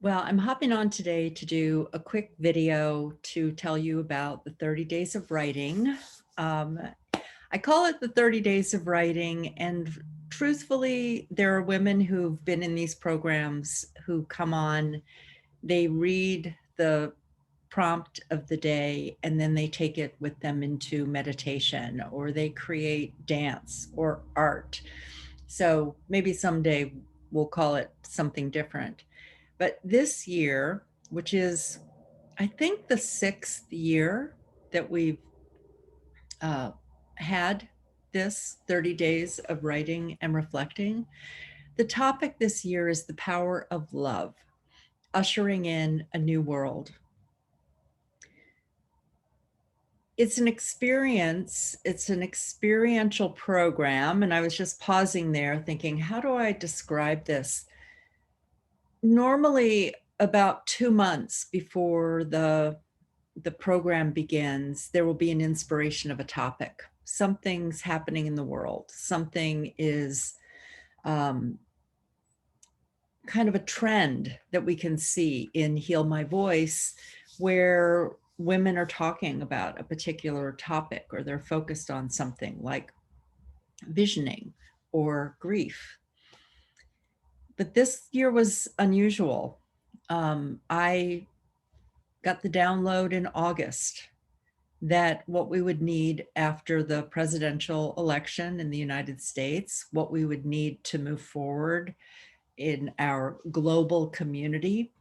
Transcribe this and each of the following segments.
Well, I'm hopping on today to do a quick video to tell you about the 30 days of writing. Um, I call it the 30 days of writing, and truthfully, there are women who've been in these programs who come on, they read the prompt of the day, and then they take it with them into meditation, or they create dance or art. So maybe someday we'll call it something different. But this year, which is, I think, the sixth year that we've uh, had this 30 days of writing and reflecting, the topic this year is the power of love, ushering in a new world. It's an experience, it's an experiential program. And I was just pausing there thinking, how do I describe this? Normally, about 2 months before the program begins, there will be an inspiration of a topic. Something's happening in the world. Something is kind of a trend that we can see in Heal My Voice, where women are talking about a particular topic, or they're focused on something like visioning or grief. But this year was unusual. I got the download in August that what we would need after the presidential election in the United States, what we would need to move forward in our global community,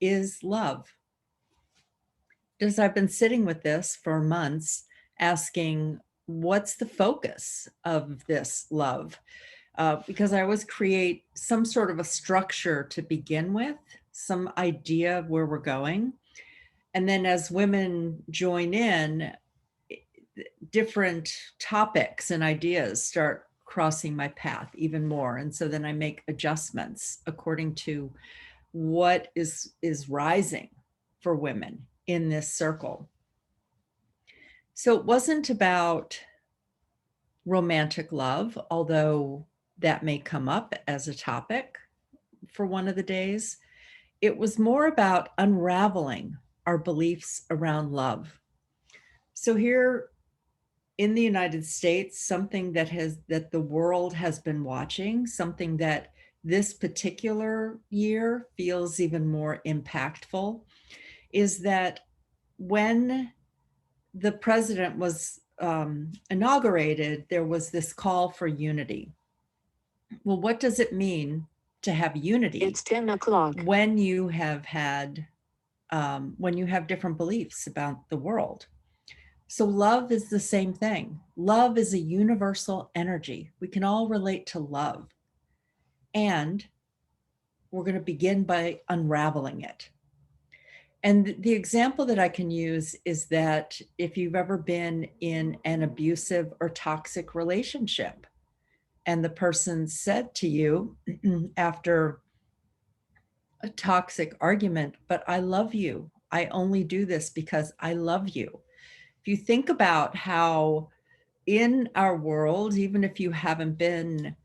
is love. Because I've been sitting with this for months, asking, what's the focus of this love? Because I always create some sort of a structure to begin with, some idea of where we're going. And then as women join in, different topics and ideas start crossing my path even more. And so then I make adjustments according to what is rising for women in this circle. So it wasn't about romantic love, although that may come up as a topic for one of the days. It was more about unraveling our beliefs around love. So here in the United States, something that the world has been watching, something that this particular year feels even more impactful, is that when the president was inaugurated, there was this call for unity. Well, what does it mean to have unity? It's 10 o'clock. When you have different beliefs about the world. So love is the same thing. Love is a universal energy. We can all relate to love. And we're going to begin by unraveling it. And the example that I can use is that if you've ever been in an abusive or toxic relationship, and the person said to you after a toxic argument, but I love you. I only do this because I love you. If you think about how in our world, even if you haven't been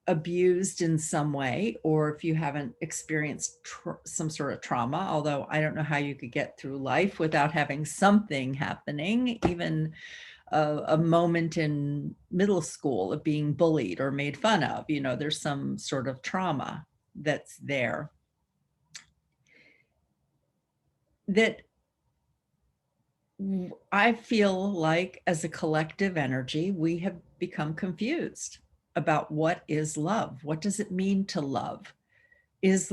abused in some way, or if you haven't experienced some sort of trauma, although I don't know how you could get through life without having something happening, even a moment in middle school of being bullied or made fun of, there's some sort of trauma that's there. That I feel like as a collective energy, we have become confused about what is love. What does it mean to love? Does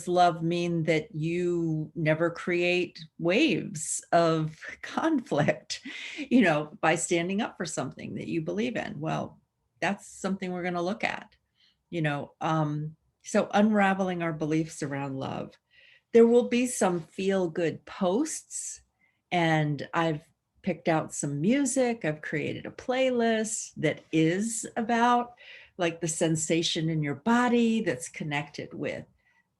love mean that you never create waves of conflict, by standing up for something that you believe in? Well, that's something we're going to look at, so unraveling our beliefs around love. There will be some feel good posts, and I've picked out some music. I've created a playlist that is about like the sensation in your body that's connected with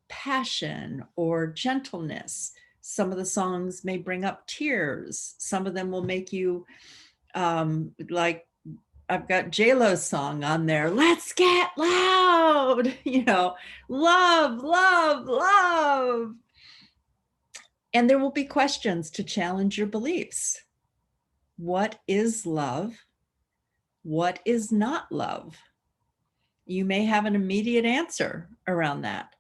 passion or gentleness. Some of the songs may bring up tears. Some of them will make you like I've got J-Lo's song on there. Let's get loud, love, love, love. And there will be questions to challenge your beliefs. What is love? What is not love? You may have an immediate answer around that,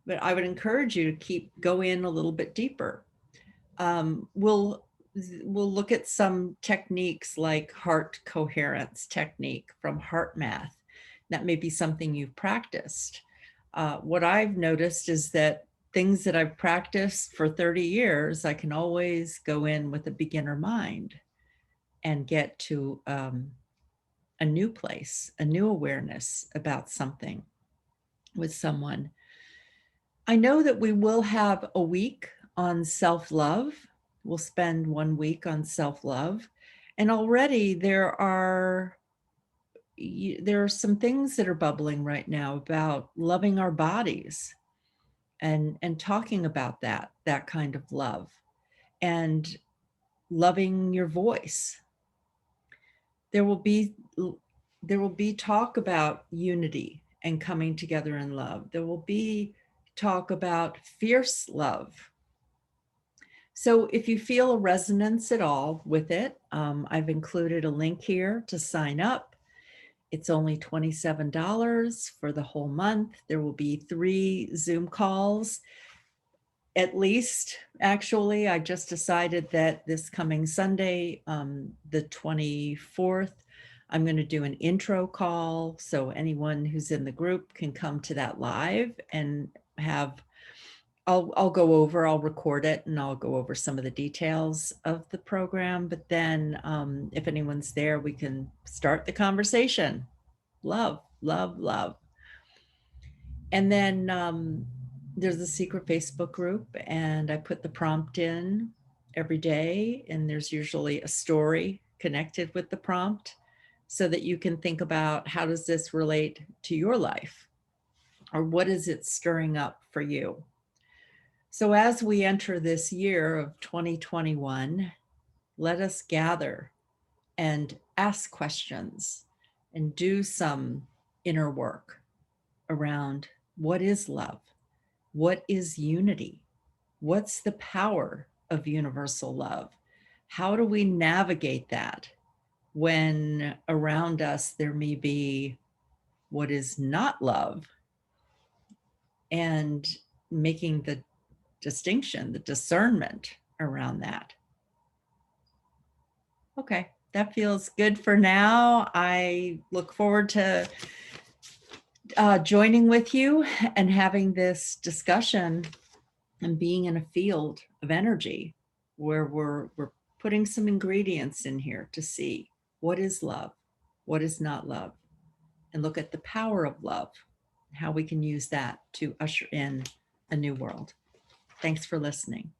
but I would encourage you to go in a little bit deeper. We'll look at some techniques like heart coherence technique from heart math. That may be something you've practiced. What I've noticed is that things that I've practiced for 30 years, I can always go in with a beginner mind and get to a new place, a new awareness about something with someone. I know that we will have a week on self-love. We'll spend 1 week on self-love. And already there are some things that are bubbling right now about loving our bodies and talking about that kind of love and loving your voice. There will be talk about unity and coming together in love. There will be talk about fierce love. So if you feel a resonance at all with it, I've included a link here to sign up. It's only $27 for the whole month. There will be 3 Zoom calls. At least, actually, I just decided that this coming Sunday, the 24th, I'm going to do an intro call. So anyone who's in the group can come to that live and I'll record it and I'll go over some of the details of the program. But then if anyone's there, we can start the conversation. Love, love, love. And then there's a secret Facebook group and I put the prompt in every day. And there's usually a story connected with the prompt so that you can think about how does this relate to your life or what is it stirring up for you? So as we enter this year of 2021, let us gather and ask questions and do some inner work around what is love? What is unity? What's the power of universal love? How do we navigate that when around us there may be what is not love, and making the distinction, the discernment around that? Okay, that feels good for now. I look forward to joining with you and having this discussion and being in a field of energy where we're putting some ingredients in here to see what is love, what is not love, and look at the power of love, how we can use that to usher in a new world. Thanks for listening.